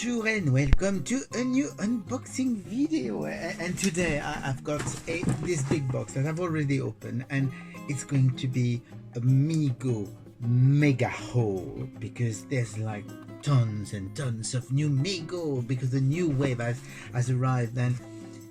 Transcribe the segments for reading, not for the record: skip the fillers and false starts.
Bonjour and welcome to a new unboxing video, and today I've got this big box that I've already opened, and it's going to be a MEGO mega haul because there's like tons and tons of new MEGO because the new wave has arrived and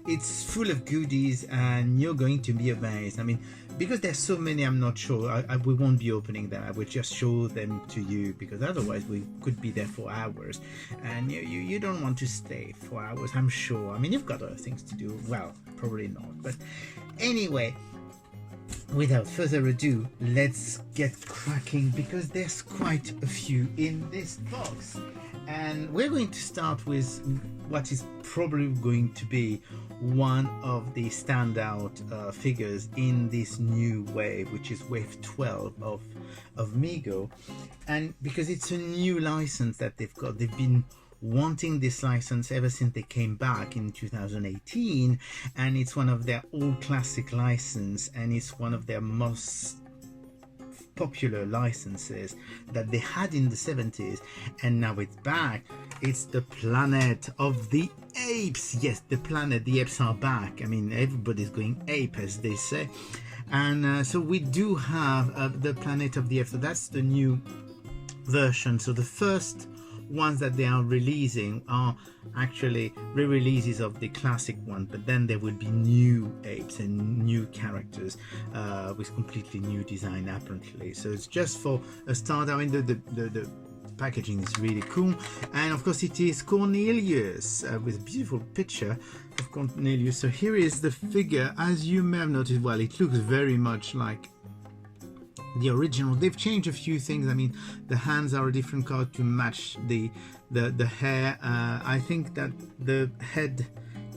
it's full of goodies and you're going to be amazed. I mean, because there's so many, I'm not sure we won't be opening them. I will just show them to you because otherwise we could be there for hours and you don't want to stay for hours, I'm sure. I mean, you've got other things to do. Well, probably not, but anyway, without further ado, let's get cracking because there's quite a few in this box. And we're going to start with what is probably going to be one of the standout figures in this new wave, which is wave 12 of MEGO. And because it's a new license that they've been wanting this license ever since they came back in 2018, and it's one of their old classic license, and it's one of their most popular licenses that they had in the 70s, and now it's back. It's the Planet of the Apes. Yes, the planet, the apes are back. I mean, everybody's going ape, as they say. And so we do have the Planet of the Apes. So that's the new version. So the first ones that they are releasing are actually re-releases of the classic one, but then there will be new apes and new characters with completely new design apparently. So it's just for a start. I mean, the packaging is really cool, and of course it is Cornelius with a beautiful picture of Cornelius. So here is the figure. As you may have noticed, well, it looks very much like the original. They've changed a few things. I mean, the hands are a different color to match the hair. I think that the head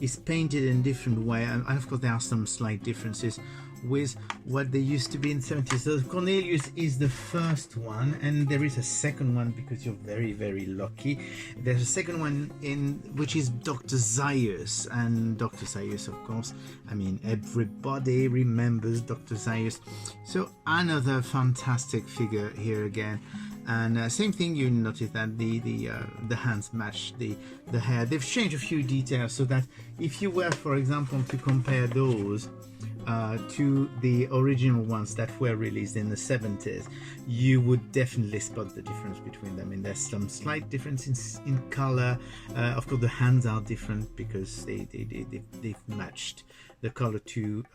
is painted in a different way, and of course there are some slight differences with what they used to be in the 70s. So Cornelius is the first one, and there is a second one because you're very, very lucky. There's a second one in which is Dr. Zaius, and Dr. Zaius, of course, I mean, everybody remembers Dr. Zaius. So another fantastic figure here again. And same thing, you notice that the hands match the hair. They've changed a few details so that if you were, for example, to compare those to the original ones that were released in the 70s, you would definitely spot the difference between them. And there's some slight difference in color. Of course, the hands are different because they've matched the color to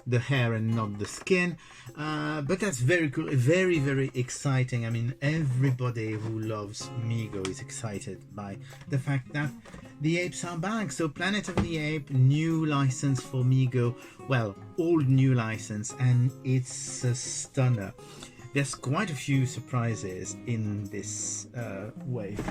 the hair and not the skin, but that's very cool, very, very exciting. I mean, everybody who loves MEGO is excited by the fact that the apes are back. So Planet of the Ape, new license for MEGO, well, old new license, and it's a stunner. There's quite a few surprises in this wave.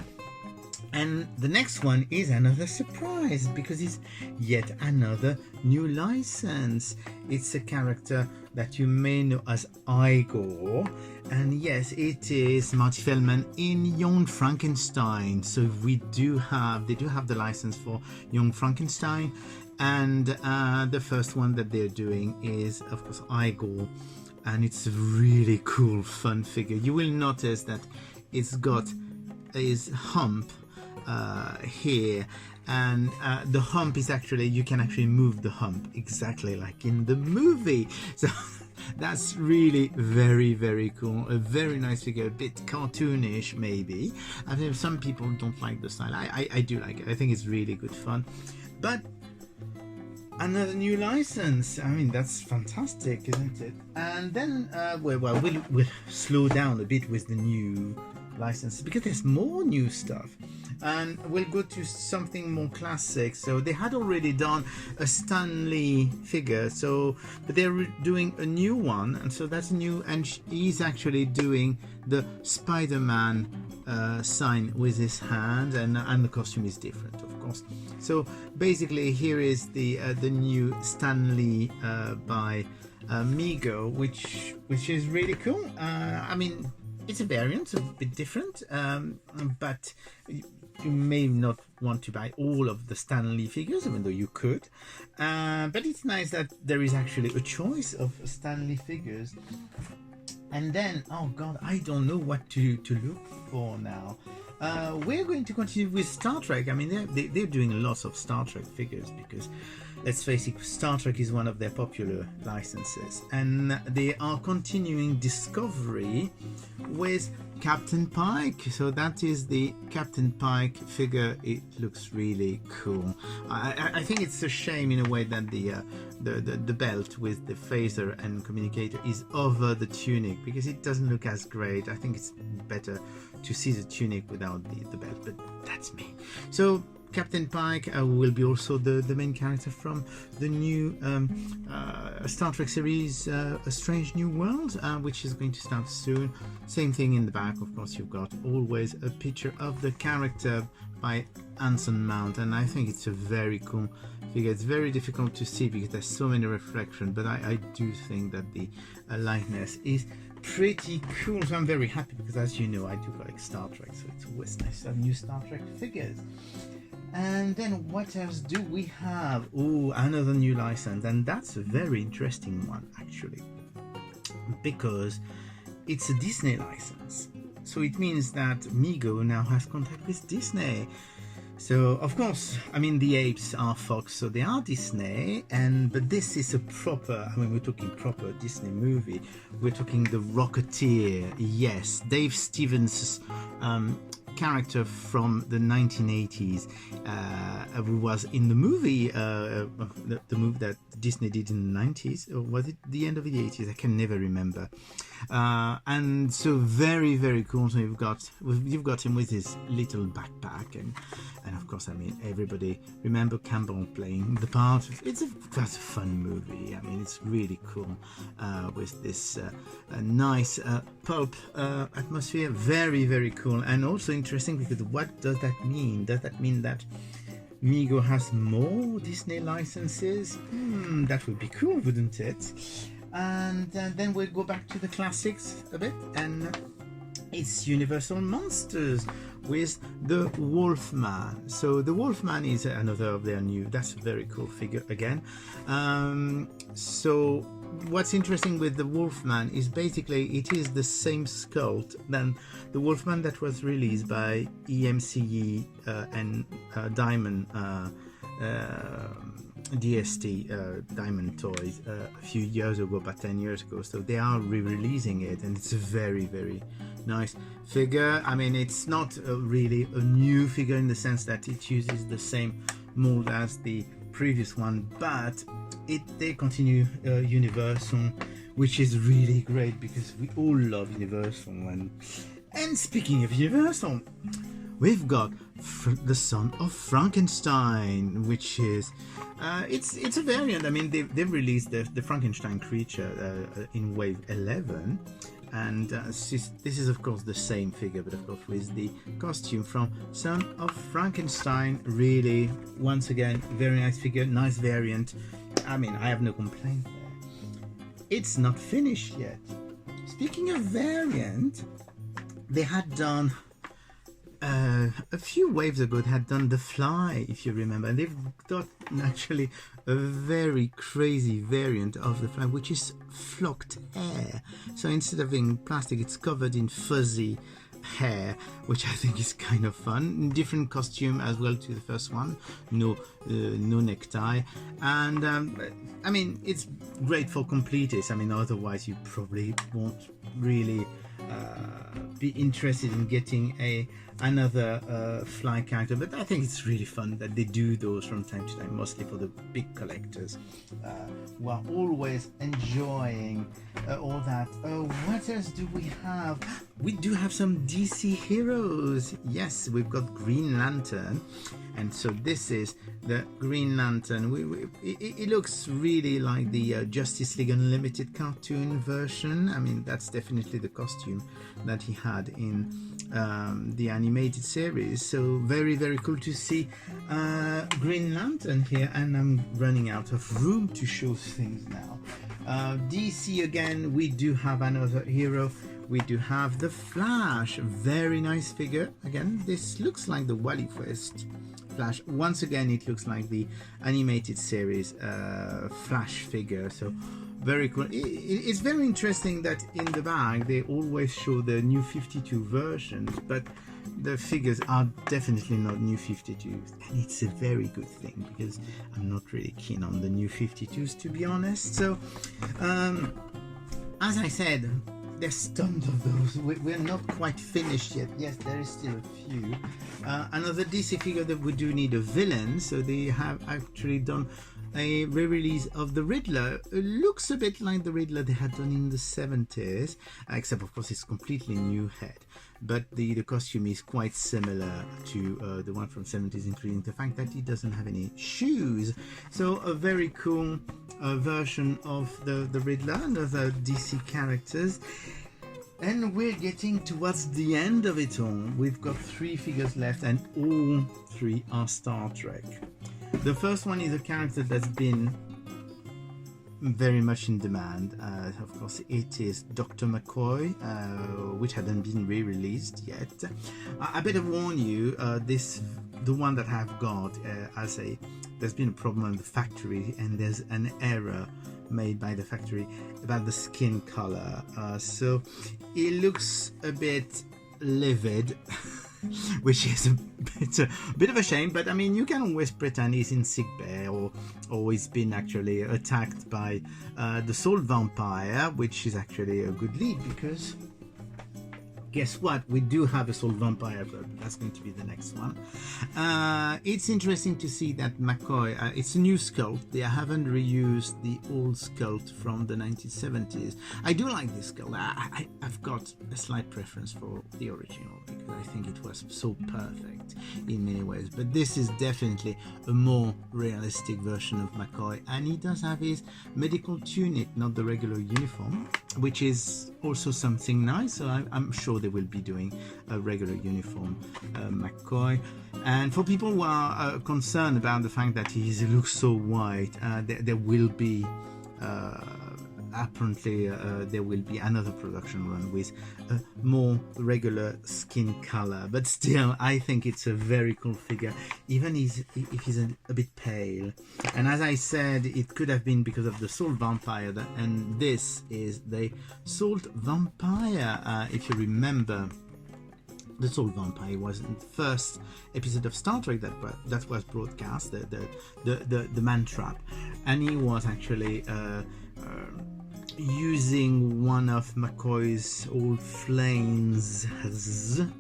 And the next one is another surprise because it's yet another new license. It's a character that you may know as Igor, and yes, it is Marty Feldman in Young Frankenstein. So they do have the license for Young Frankenstein, and the first one that they're doing is, of course, Igor, and it's a really cool, fun figure. You will notice that it's got his hump here, and the hump is actually, you can actually move the hump exactly like in the movie. So that's really very, very cool. A very nice figure, a bit cartoonish maybe. I think some people don't like the style. I do like it. I think it's really good fun. But another new license, I mean, that's fantastic, isn't it? And then we'll slow down a bit with the new license because there's more new stuff, and we'll go to something more classic. So they had already done a Stanley figure, but they're doing a new one, and so that's new, and he's actually doing the Spider-Man sign with his hand, and the costume is different, of course. So basically here is the new Stanley by MEGO, which is really cool. I mean, it's a variant, a bit different, but you may not want to buy all of the Stanley figures, even though you could. But it's nice that there is actually a choice of Stanley figures. And then, oh god, I don't know what to look for now. we're going to continue with Star Trek. I mean, they're doing lots of Star Trek figures because, let's face it, Star Trek is one of their popular licenses, and they are continuing Discovery with Captain Pike. So that is the Captain Pike figure. It looks really cool. I think it's a shame in a way that the belt with the phaser and communicator is over the tunic, because it doesn't look as great. I think it's better to see the tunic without the belt, but that's me. So Captain Pike will be also the main character from the new Star Trek series, A Strange New World, which is going to start soon. Same thing in the back, of course, you've got always a picture of the character by Anson Mount, and I think it's a very cool figure. It's very difficult to see because there's so many reflections, but I do think that the likeness is pretty cool. So I'm very happy because, as you know, I do like Star Trek, so it's always nice to have new Star Trek figures. And then what else do we have? Oh, another new license, and that's a very interesting one actually, because it's a Disney license. So it means that MEGO now has contact with Disney. So of course, I mean, the Apes are Fox, so they are Disney, but this is a proper, I mean, we're talking proper Disney movie. We're talking the Rocketeer. Yes, Dave Stevens' character from the 1980s, who was in the movie, the movie that Disney did in the 90s, or was it the end of the 80s? I can never remember. And so very, very cool. So you've got him with his little backpack, and of course, I mean, everybody remember Campbell playing the part. That's a fun movie. I mean, it's really cool with this nice pulp atmosphere. Very, very cool, and also interesting, because what does that mean? Does that mean that MEGO has more Disney licenses? That would be cool, wouldn't it? And then we'll go back to the classics a bit, and it's Universal Monsters with the Wolfman. So the Wolfman is another of their new, that's a very cool figure again. So what's interesting with the Wolfman is basically it is the same sculpt than the Wolfman that was released by EMCE and Diamond DST Diamond Toys a few years ago, about 10 years ago. So they are re-releasing it, and it's a very, very nice figure. I mean, it's not really a new figure in the sense that it uses the same mold as the previous one, but they continue Universal, which is really great because we all love Universal. And speaking of Universal, we've got the Son of Frankenstein, which is it's a variant. I mean, they've released the Frankenstein creature in wave 11, and this is of course the same figure, but of course with the costume from Son of Frankenstein. Really, once again, very nice figure, nice variant. I mean, I have no complaint there. It's not finished yet. Speaking of variant, they had done a few waves ago, they had done the Fly, if you remember, and they've got actually a very crazy variant of the Fly, which is flocked hair. So instead of being plastic, it's covered in fuzzy hair, which I think is kind of fun. Different costume as well to the first one, no necktie, and I mean, it's great for completists. I mean, otherwise you probably won't really be interested in getting another Fly character, but I think it's really fun that they do those from time to time, mostly for the big collectors who are always enjoying all that. What else do we have? We do have some DC heroes. Yes, we've got Green Lantern, and so this is the Green Lantern. It looks really like the Justice League Unlimited cartoon version. I mean, that's definitely the costume that he had in the animated series. So very, very cool to see Green Lantern here, and I'm running out of room to show things now. DC again, we do have another hero. We do have the Flash, very nice figure. Again, this looks like the Wally West Flash. Once again, it looks like the animated series Flash figure. So Very cool. It's very interesting that in the bag they always show the new 52 versions, but the figures are definitely not new 52s, and it's a very good thing because I'm not really keen on the new 52s, to be honest. So as I said, there's tons of those. We're not quite finished yet. Yes, there is still a few. Another DC figure that we do need a villain, so they have actually done a re-release of the Riddler. It looks a bit like the Riddler they had done in the 70s, except of course it's completely new head, but the costume is quite similar to the one from 70s, including the fact that he doesn't have any shoes. So a very cool version of the Riddler and other DC characters. And we're getting towards the end of it all. We've got 3 figures left, and all 3 are Star Trek. The first one is a character that's been very much in demand. Of course, it is Dr. Mccoy, which hadn't been re-released yet. I better warn you, the one that I've got, there's been a problem in the factory, and there's an error made by the factory about the skin color. So it looks a bit livid. Which is a bit of a shame, but I mean, you can always pretend he's in sickbay or he's been actually attacked by the Soul Vampire, which is actually a good lead because guess what? We do have a Soul Vampire, but that's going to be the next one. It's interesting to see that Mccoy, it's a new sculpt. They haven't reused the old sculpt from the 1970s. I do like this sculpt. I've got a slight preference for the original because I think it was so perfect in many ways. But this is definitely a more realistic version of Mccoy, and he does have his medical tunic, not the regular uniform, which is also something nice. So I'm sure they will be doing a regular uniform Mccoy. And for people who are concerned about the fact that he looks so white, there will be apparently there will be another production run with a more regular skin color, but still I think it's a very cool figure, even if he's a bit pale. And as I said, it could have been because of the Soul Vampire, and this is the Soul Vampire. If you remember, the Soul Vampire was in the first episode of Star Trek that was broadcast, the man trap, and he was actually using one of McCoy's old flames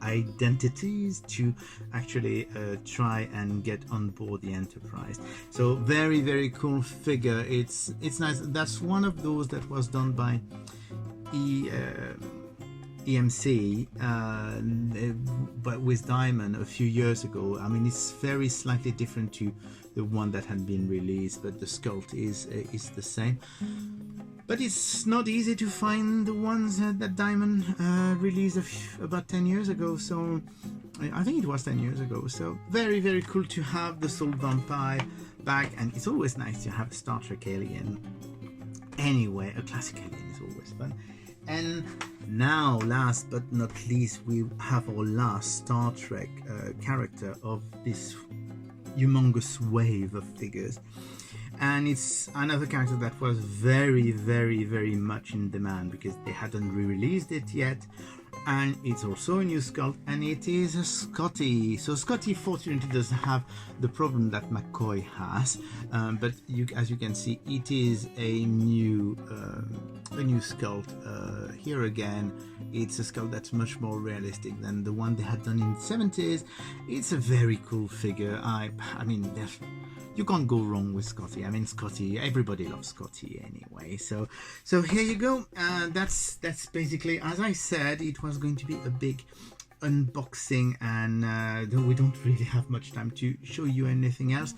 identities to actually try and get on board the Enterprise. So very, very cool figure. It's nice. That's one of those that was done by EMC, but with Diamond a few years ago. I mean, it's very slightly different to the one that had been released, but the sculpt is the same. But it's not easy to find the ones that Diamond released about 10 years ago. So I think it was 10 years ago. So very, very cool to have the Soul Vampire back. And it's always nice to have a Star Trek alien. Anyway, a classic alien is always fun. And now, last but not least, we have our last Star Trek character of this humongous wave of figures. And it's another character that was very, very, very much in demand because they hadn't re-released it yet. And it's also a new sculpt, and it is a Scotty. So Scotty fortunately doesn't have the problem that Mccoy has, but as you can see, it is a new sculpt. Here again, it's a sculpt that's much more realistic than the one they had done in the 70s. It's a very cool figure. I mean, you can't go wrong with Scotty. I mean, Scotty, everybody loves Scotty anyway. So here you go. That's basically, as I said, it was going to be a big unboxing, and we don't really have much time to show you anything else.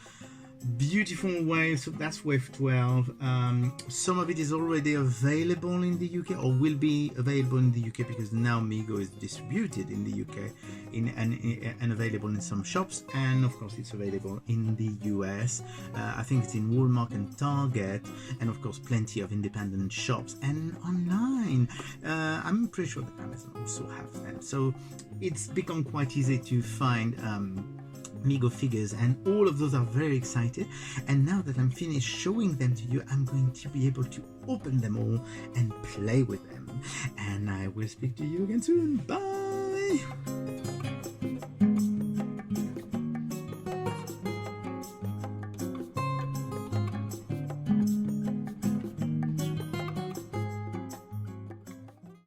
Beautiful wave, so that's wave 12. Some of it is already available in the UK, or will be available in the UK, because now MEGO is distributed in the UK and available in some shops, and of course it's available in the US. I think it's in Walmart and Target, and of course plenty of independent shops and online. I'm pretty sure that Amazon also have them, so it's become quite easy to find MEGO figures, and all of those are very excited. And now that I'm finished showing them to you, I'm going to be able to open them all and play with them. And I will speak to you again soon. Bye!